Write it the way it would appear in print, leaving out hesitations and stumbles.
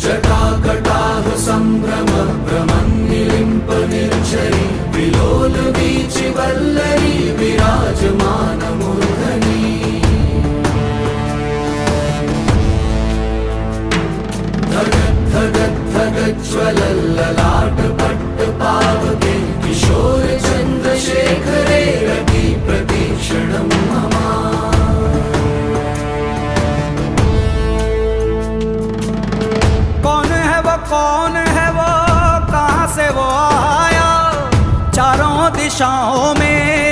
जटाकटाह सम्भ्रम भ्रमन्निलिम्प निर्झरी विलोल वीचि वल्लरी विराजमान मूर्धनि धगज्ज्वलल्ललाट पट्टपावके किशोर चन्द्रशेखरे रति प्रतीक्षणं मम। कौन है वो कहाँ से वो आया, चारों दिशाओं में